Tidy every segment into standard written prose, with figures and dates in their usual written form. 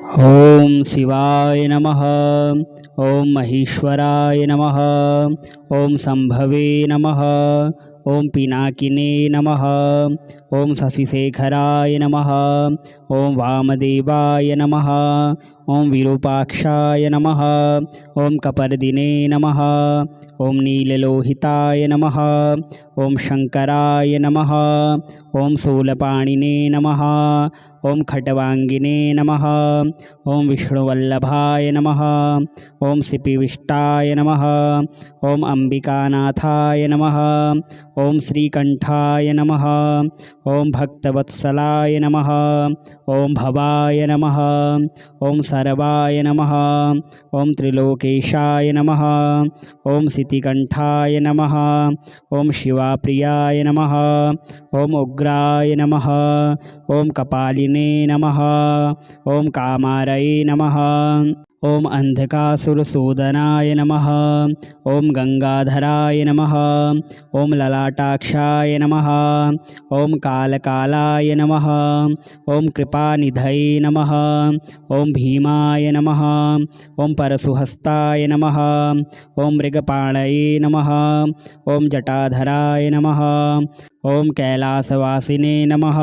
ओम शिवाय नमः। ओम महेश्वराय नमः। ओम संभवे नमः। ओम पिनाकिने नमः। ओम शशिशेखराय नमः। ओम वामदेवाय नमः। ओम विरूपाक्षाय नमः। ओम कपर्दिने नमः। ओम नीललोहिताय नमः। ओम शंकराय नमः। ओम शूलपाणिने नमः। ओम खट्वांगिने नमः। ओम विष्णुवल्लभाय नमः। ओम सिपिविष्टाय नमः। ओम अंबिकानाथाय नमः। ओम श्रीकंठाय नमः। ओम भक्तवत्सलाय नमः। ओम भवाय नमः। ओम सर्वाय नमः। ओम त्रिलोकेशाय नमः। ओम सितिकंठाय नमः। ओम शिवाप्रियाय नमः। ओम उग्राय नमः। ओम कपालिने नमः। ओम कामारये नमः। ओम अंधकासुरसूदनाय नमः। ओम गंगाधराय नमः। ओम ललाटाक्षाय नमः। ओम कालकालाय नमः। ओम कृपानिधये नमः। ओम भीमाय नमः। ओम परशुहस्ताय नमः। ओम मृगपाणये नमः। ओम जटाधराय नमः। ओम कैलासवासिने नमः।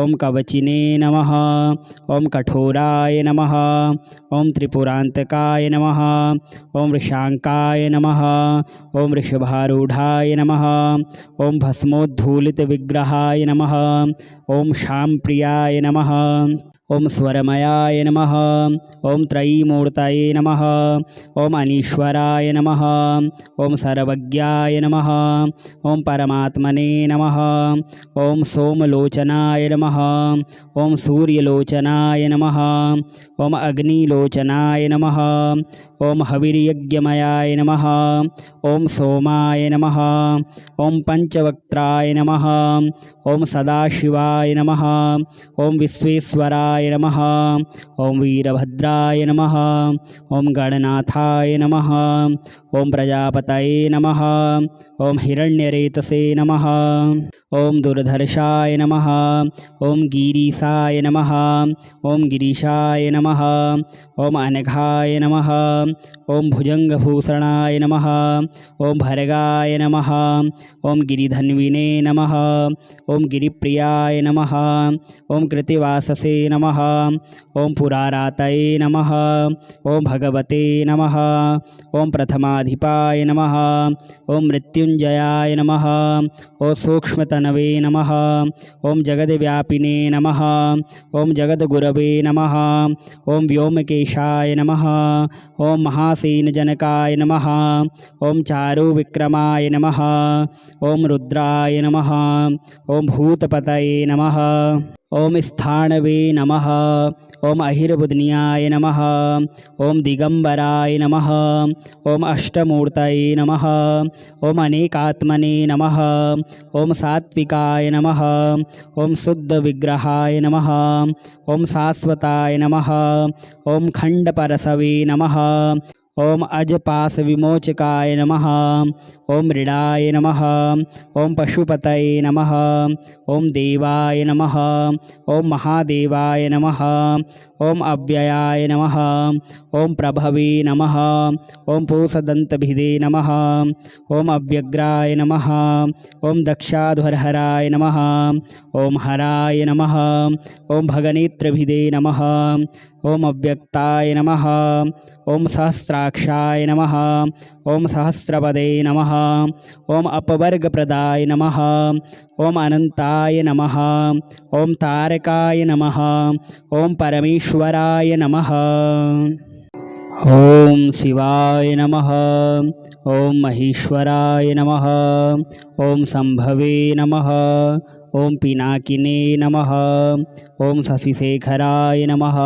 ओम कवचिने नमः। ओम कठोराय नमः। ओम त्रिपुरांतकाय नमः। ओम ऋषांकाय नमः। ओम ऋषभारूढ़ाय नमः। ओम भस्मोद्धूलित विग्रहाय नमः। ओम श्यामप्रियाय नमः। ओम स्वरमयाय नमः। ओम त्रयीमूर्तये नमः। ओम अनीश्वराय नमः। ओम सर्वज्ञाय नमः। ओम परमात्मने नमः। ओम सोमलोचनाय नमः। ओम सूर्यलोचनाय नमः। ओम अग्निलोचनाय नमः। ओम हविर्यज्ञमयाय नमः। ओम सोमाय नमः। ओम पंचवक्त्राय नमः। ओम सदाशिवाय नमः। ओम विश्वेश्वराय नमः। ओम वीरभद्राय नमः। ओम गणनाथाय नमः। ओम प्रजापतये नमः। ओम हिरण्यरेतसे नमः। ओम दुर्धर्षाय नमः। ओम गिरीशाय नमः। ओम गिरीशाय नमः। ओम अनघाय नमः। ओम भुजंगभूषणाय नमः। ओम भर्गाय नमः। ओम गिरिधन्विने नमः। ओम गिरिप्रियाय नमः। ओम कृतिवाससे नमः। ओम पुरारातये नमः। ओम भगवते नमः। ओम प्रथमाधिपाय नमः। ओम मृत्युंजयाय नमः। ओम सूक्ष्मतनवे नमः। ओम जगद्व्यापिने नमः। ओम जगद्गुरवे नमः। ओम व्योमकेशाय नमः। ओम महासेनजनकाय नमः। ओम चारुविक्रमाय नमः। ओम रुद्राय नमः। ओम भूतपतये नमः। ओम स्थाणवे नमः। ओम अहिर्बुद्न्याय नमः। ओम दिगंबराय नमः। ओम अष्टमूर्तये नमः। ओम अनेकात्मने नमः। ओम सात्विकाय नमः। ओम शुद्ध विग्रहाय नमः। ओम शाश्वताय नमः। ओम खंडपरसवे नमः। ओम अजपास विमोचकाय नमः। ओम मृडाय नमः। ओम पशुपतये नमः। ओम देवाय नमः। ओम महादेवाय नमः। ओम अव्ययाय नमः। ओम प्रभवे नमः। ओम पूषदन्तभिदे नमः। ओम अव्यग्राय नमः। ओम दक्षाध्वरहराय नमः। ओम हराय नमः। ओम भगनेत्रभिदे नमः। ओम अव्यक्ताय नमः। ओम सहस्राक्षाय नमः। ओम सहस्रपदे नमः। ओम अपवर्गप्रदाय नमः। ओम अनंताय नमः। ओम तारकाय नमः। ओम परमेश्वराय नमः। ओम शिवाय नमः। ओम महेश्वराय नमः। ओम संभवे नमः। ओम पिनाकिने नमः। ओम शशिशेखराय नमः।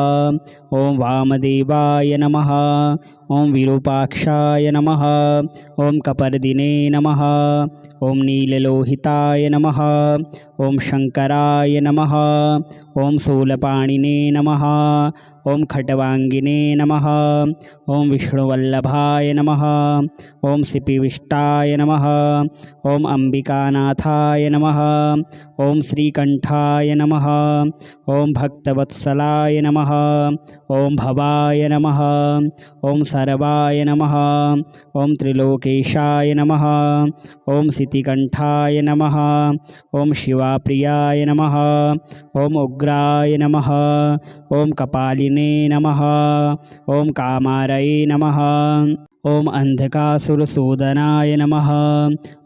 ओम वामदेवाय नमः। ओम विरूपाक्षाय नमः। ओम कपर्दिने नमः। ओम नीललोहिताय नमः। ओम शंकराय नमः। ओम शूलपाणिने नमः। ओम खट्वांगिने नमः। ओम विष्णुवल्लभाय नमः। ओम सिपिविष्टाय नमः। ओम अंबिकानाथाय नमः। ओम श्रीकंठाय नमः। ॐ भक्तवत्सलाय नमः। ॐ भवाय नमः। ॐ सर्वाय नमः। ॐ त्रिलोकेशाय नमः। ॐ सितिकण्ठाय नमः। ॐ शिवाप्रियाय नमः। ॐ उग्राय नमः। ॐ कपालिने नमः। ॐ कामारये नमः। ॐ अंधकासुरसूदनाय नमः।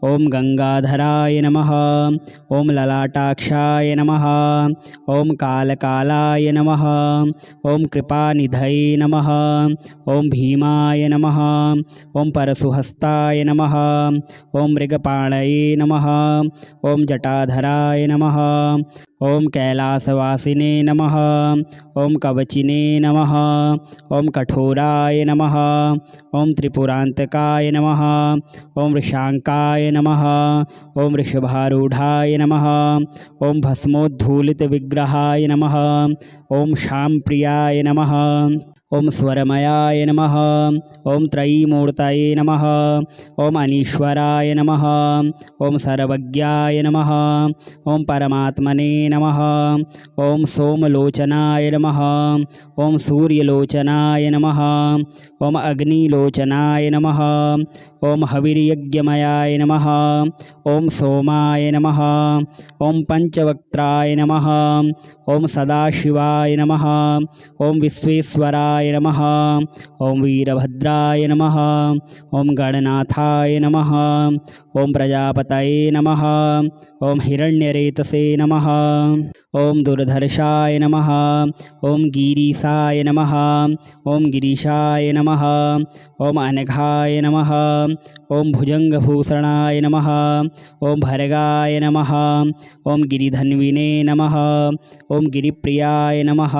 ॐ गंगाधराय नमः। ॐ ललाटाक्षाय नमः। ॐ कालकालाय नमः। ॐ कृपानिधये नमः। ॐ भीमाय नमः। ॐ परशुहस्ताय नमः। ॐ मृगपाणये नमः। ॐ जटाधराय नमः। ॐ कैलासवासिने नमः। ॐ कवचिने नमः। ॐ कठोराय नमः। ॐ त्रिपुरान्तकाय नमः। ॐ वृषांकाय नमः। ॐ वृषभारूढाय नमः। ॐ भस्मोद्धूलितविग्रहाय नमः। ॐ श्यामप्रियाय नमः। ॐ स्वरमयाय नमः। ॐ त्रयीमूर्तये नमः। ॐ अनीश्वराय नमः। ॐ सर्वज्ञाय नमः। ॐ परमात्मने नमः। ॐ सोमलोचनाय नमः। ॐ सूर्यलोचनाय नमः। ॐ अग्निलोचनाय नमः। ॐ हविर्यज्ञमयाय नमः। ॐ सोमाय नमः। ॐ पंचवक्त्राय नमः। ॐ सदाशिवाय नमः। ॐ विश्वेश्वराय नमः। ॐ वीरभद्राय नमः। ॐ गणनाथाय नमः। ॐ प्रजापतये नमः। ॐ हिरण्यरेतसे नमः। ॐ दुर्धर्षाय नमः। ॐ गिरीशाय नमः। ॐ गिरीशाय नमः। ॐ अनघाय नमः। ॐ भुजंगभूषणाय नमः। ॐ भर्गाय नमः। ॐ गिरिधन्विने नमः। ॐ गिरिप्रियाय नमः।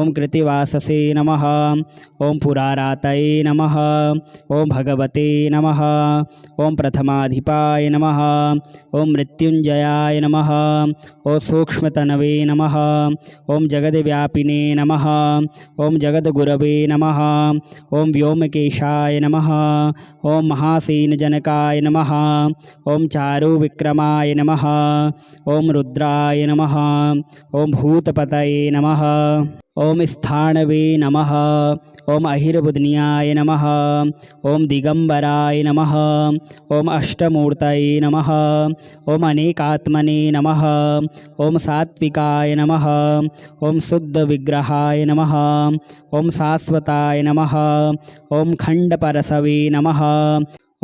ॐ कृतिवाससे नमः। ॐ पुरारातये नमः। ॐ भगवते नमः। ॐ प्रथमाधिपाय नमः। ॐ मृत्युंजयाय नमः। ॐ सूक्ष्मतनवे नमः। ॐ जगद्व्यापिने नमः। ॐ जगद्गुरवे नमः। ॐ व्योमकेशाय नमः। ॐ महासेनजनकाय नमः। ॐ चारुविक्रमाय नमः। ॐ रुद्राय नमः। ॐ भूतपतये नमः। ॐ स्थाणवे नमः। ॐ अहिर्बुध्न्याय नमः। ॐ दिगंबराय नमः। ॐ अष्टमूर्तये नमः। ॐ अनेकात्मने नमः। ॐ सात्विकाय नमः। ॐ शुद्धविग्रहाय नमः। ॐ शाश्वताय नमः। ॐ खण्डपरशवे नमः।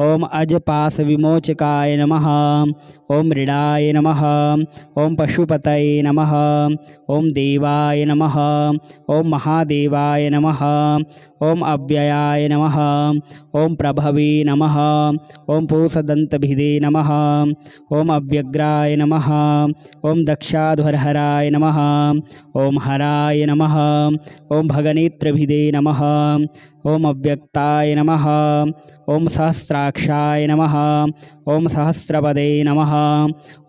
ॐ अजपाशविमोचकाय नमः। ॐ मृडाय नमः। ॐ पशुपतये नमः। ॐ देवाय नमः। ॐ महादेवाय नमः। ॐ अव्ययाय नमः। ॐ प्रभवे नमः। ॐ पूषदन्तभिदे नमः। ॐ अव्यग्राय नमः। ॐ दक्षाध्वरहराय नमः। ॐ हराय नमः। ॐ भगनेत्रभिदे नमः। ॐ अव्यक्ताय नमः। ॐ सहस्राक्षाय नमः। ॐ सहस्रपदे नमः।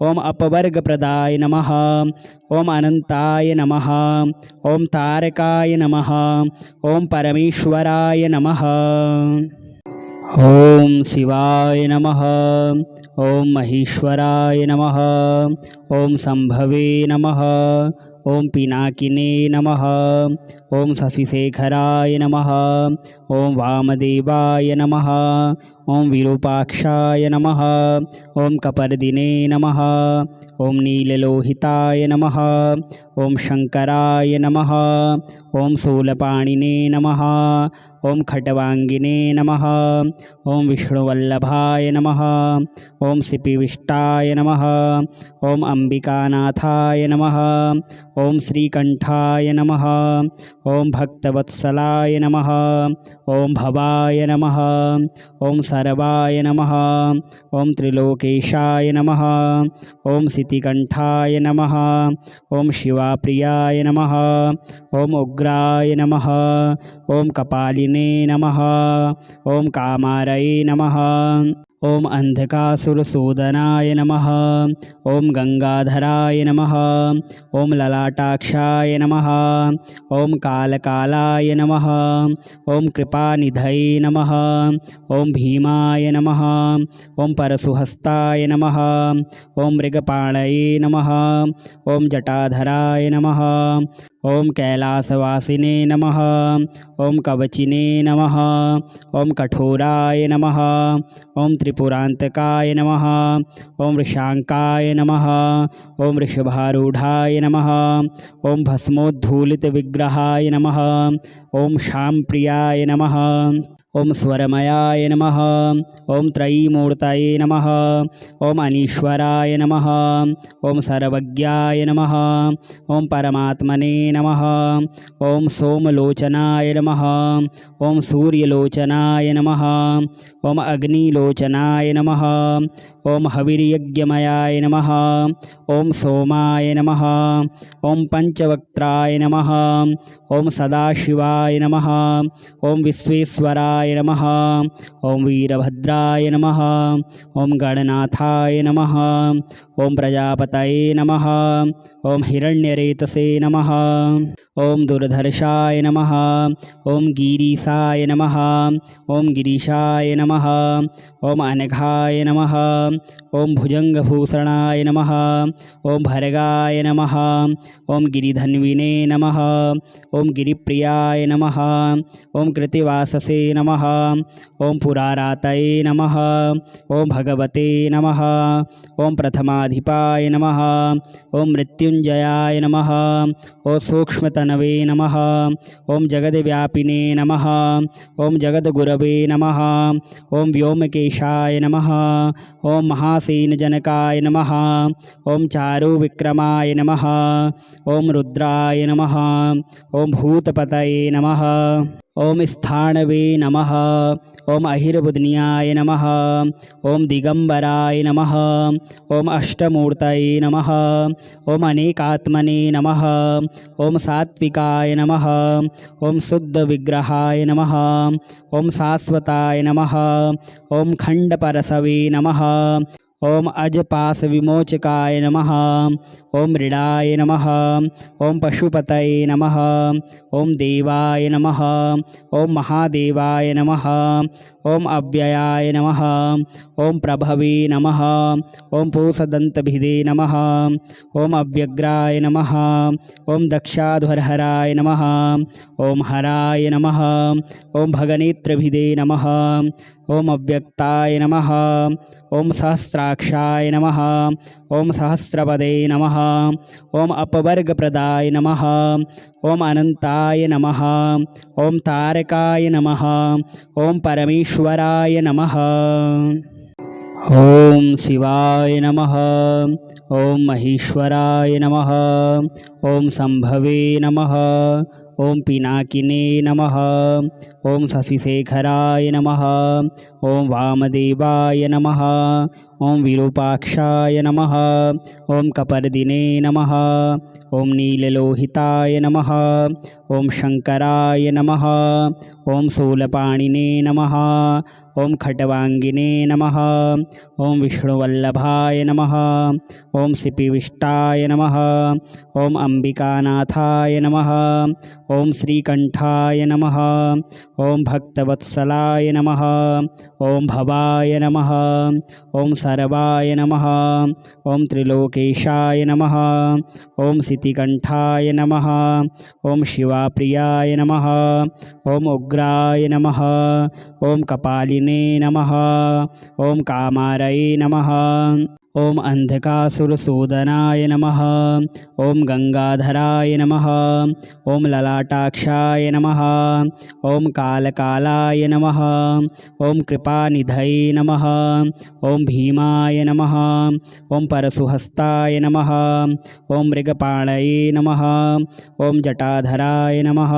ॐ अपवर्गप्रदाय नमः। ॐ अनंताय नमः। ॐ तारकाय नमः। ॐ परमेश्वराय नमः। ॐ शिवाय नमः। ॐ महेश्वराय नमः। ॐ शंभवे नमः। ॐ पिनाकिने नमः। ॐ शशिशेखराय नमः। ॐ वामदेवाय नमः। ॐ विरूपाक्षाय नमः। ॐ कपर्दिने नमः। ॐ नीललोहिताय नमः। ॐ शंकराय नमः। ॐ शूलपाणिने नमः। ॐ खट्वांगिने नमः। ॐ विष्णुवल्लभाय नमः। ॐ सिपिविष्टाय नमः। ॐ अंबिकानाथाय नमः। ॐ श्रीकंठाय नमः। ॐ भक्तवत्सलाय नमः। ॐ भवाय नमः। ॐ सर्वाय नमः। ॐ त्रिलोकेशाय नमः। ॐ सितिकंठाय नमः। ॐ शिवाप्रियाय नमः। ॐ उग्राय नमः। ॐ कपालिने नमः। ॐ कामारये नमः। ओम अंधकासुरसूदनाय नमः। ओम गंगाधराय नमः। ओम ललाटाक्षाय नमः। ओम कालकालाय नमः। ओम कृपानिधये नमः। ओम भीमाय नमः। ओम परशुहस्ताय नमः। ओम मृगपाणये नमः। ओम जटाधराय नमः। ओम कैलासवासिने नमः। ओम कवचिने नमः। ओम कठोराय नमः। ओम त्रिपुरांतकाय नमः। ओम वृषांकाय नमः। ओम वृषभारूढ़ाय नमः। ओम भस्मोद्धूलितविग्रहाय नमः। ओम श्यामप्रियाय नमः। ओम स्वरमयाय नमः। ओम त्रयीमूर्तये नमः। ओम अनीश्वराय नमः। ओम सर्वज्ञाय नमः। ओम परमात्मने नमः। ओम सोमलोचनाय नमः। ओम सूर्यलोचनाय नमः। ओम अग्निलोचनाय नमः। ओम हविर्यज्ञमयाय नमः। ओम सोमाय नमः। ओम पंचवक्त्राय नमः। ओम सदाशिवाय नमः। ओम विश्वेश्वराय नमः। ओम वीरभद्राय नमः। ओम गणनाथाय नमः। ओम प्रजापतये नमः। ओम हिरण्यरेतसे नमः। ओम दुर्धर्षाय नमः। ओम गिरीशाय नमः। ओम गिरीशाय नमः। ओम अनघाय नमः। ओम भुजंगभूषणाय नमः। ओम भर्गाय नमः। ओम गिरिधन्विने नमः। ओम गिरिप्रियाय नमः। ओम कृतिवाससे नमः। ओम पुरारातये नमः। ओम भगवते नमः। ओम प्रथमाधिपाय नमः। ओम मृत्युंजयाय नमः। ओम सूक्ष्मतनवे नमः। ओम जगद्व्यापिने नमः। ओम जगद्गुरवे नमः। ओम व्योमकेशाय नमः। ओम महासेनजनकाय नमः। ओम चारुविक्रमाय नमः। ओम रुद्राय नमः। ओम भूतपतये नमः। ओम स्थाणवे नमः। ओम अहिर्बुध्नियाय नमः। ओम दिगंबराय नमः। ओम अष्टमूर्तये नमः। ओम अनेकात्मने नमः। ओम सात्विकाय नमः। ओम शुद्धविग्रहाय नमः। ओम शाश्वताय नमः। ओम खंडपरसवे नमः। ओम अजपास विमोचकाय नमः। ओम मृडाय नमः। ओम पशुपतये नमः। ओम देवाय नमः। ओम महादेवाय नमः। ओम अव्ययाय नमः। ओम प्रभवे नमः। ओम पूषदन्तभिदे नमः। ओम अव्यग्राय नमः। ओम दक्षाध्वरहराय नमः। ओम हराय नमः। ओम भगनेत्रभिदे नमः। ओम अव्यक्ताय नमः। ओम सहस्राक्षाय नमः। ओम सहस्रपदे नमः। ओम अपवर्गप्रदाय नमः। ओम अनंताय नमः। ओम तारकाय नमः। ओम परमेश्वराय नमः। ओम शिवाय नमः। ओम महेश्वराय नमः। ओम संभवे नमः। ओम पिनाकिने नमः। ओम शशिशेखराय नमः। ओम वामदेवाय नमः। ओम विरूपाक्षाय नमः। ओम कपर्दिने नमः। ओम नीललोहिताय नमः। ओम शंकराय नमः। ओम शूलपाणिने नमः। ओम खट्वांगिने नमः। ओम विष्णुवल्लभाय नमः। ओम सिपिविष्टाय नमः। ओम अंबिकानाथाय नमः। ओम श्रीकंठाय नमः। ओम भक्तवत्सलाय नमः। ओम भवाय नमः। ओम सर्वाय नमः। ओम त्रिलोकेशाय नमः। ओम सितिकंठाय नमः। ओम शिवाप्रियाय नमः। ओम उग्राय नमः। ओम कपालिने नमः। ओम कामारये नमः। ओम अंधकासुरसूदनाय नमः। ओम गंगाधराय नमः। ओम ललाटाक्षाय नमः। ओम कालकालाय नमः। ओम कृपानिधये नमः। ओम भीमाय नमः। ओम परशुहस्ताय नमः। ओम मृगपाणये नमः। ओम जटाधराय नमः।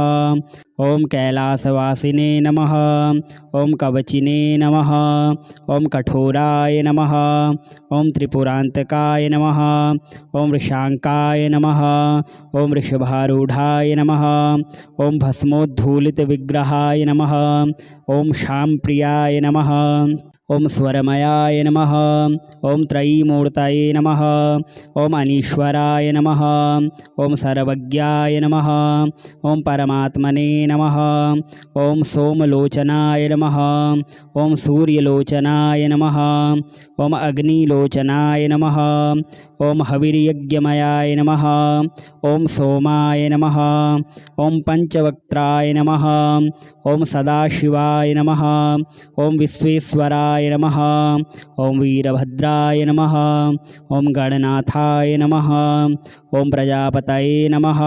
ओम कैलासवासिने नमः। ओम कवचिने नमः। ओम कठोराय नमः। ओम त्रिपुरांतकाय नमः। ओम वृषांकाय नमः। ओम वृषभारूढ़ाय नमः। ओम भस्मोद्धूलितविग्रहाय नमः। ओम श्यामप्रियाय नमः। ओम स्वरमयाय नमः। ओम त्रयीमूर्तये नमः। ओम अनीश्वराय नमः। ओम सर्वज्ञाय नमः। ओम परमात्मने नमः। ओम सोमलोचनाय नमः। ओम सूर्यलोचनाय नमः। ओम अग्निलोचनाय नमः। ओम हविर्यज्ञमयाय नमः। ओम सोमाय नमः। ओम पंचवक्त्राय नमः। ओम सदाशिवाय नमः। ओम विश्वेश्वराय नमः। ओम वीरभद्राय नमः। ओम गणनाथाय नमः। ओम प्रजापतये नमः।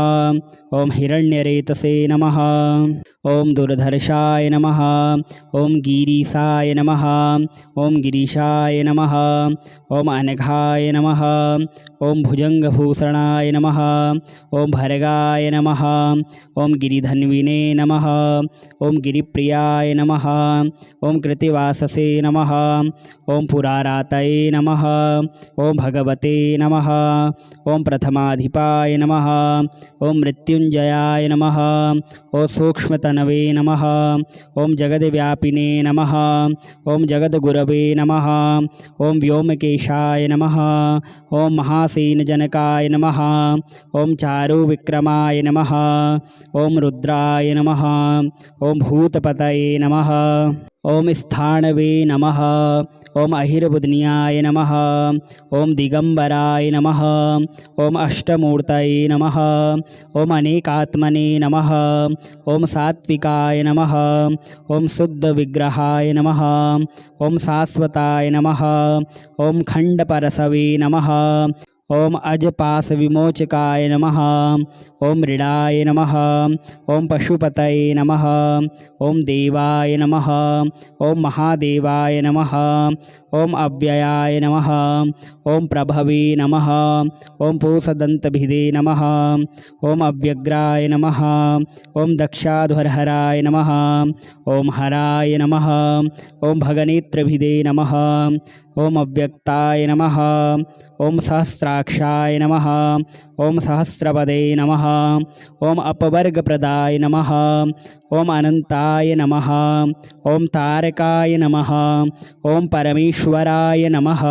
ओम हिरण्यरेतसे नमः। ओम दुर्धर्षाय नमः। ओम गिरीशाय नमः। ओम गिरीशाय नमः। ओम अनघाय नमः। ओम भुजंगभूषणाय नमः। ओम भर्गाय नमः। ओम गिरिधन्विने नमः। ओम गिरिप्रियाय नमः। ओम कृतिवाससे नमः। ओम पुरारातये नमः। ओम भगवते नमः। ओम प्रथमाधिपाय नमः। ओम मृत्युंजयाय नमः। ओम सूक्ष्मतनवे नमः। ओम जगद्व्यापिने नमः। ओम जगद्गुरवे नमः। ओम व्योमकेशाय नमः। ओम महासेनजनकाय नमः। ओम चारुविक्रमाय नमः। ओम रुद्राय नमः। ओम भूतपतये नमः। ओम स्थाणवे नमः। ओम अहिर्बुध्न्याय नमः। ओम दिगंबराय नमः। ओम अष्टमूर्तये नमः। ओम अनेकात्मने नमः। ओम सात्विकाय नमः। ओम शुद्धविग्रहाय नमः। ओम शाश्वताय नमः। ओम खंडपरसवे नमः। ओम अजपास विमोचकाय नमः। ओम मृडाय नमः। ओम पशुपतये नमः। ओम देवाय नमः। ओम महादेवाय नमः। ओम अव्ययाय नमः। ओम प्रभवे नमः। ओम पूषदन्तभिदे नमः। ओम अव्यग्राय नमः। ओम दक्षाध्वरहराय नमः। ओम हराय नमः। ओम भगनेत्रभिदे नमः। ओम अव्यक्ताय नमः। ओम सहस्राक्षाय नमः। ओम सहस्रपदे नमः। ओम अपवर्गप्रदाय नमः। ओम अनंताय नमः। ओम तारकाय नमः। ओम परमेश्वराय नमः।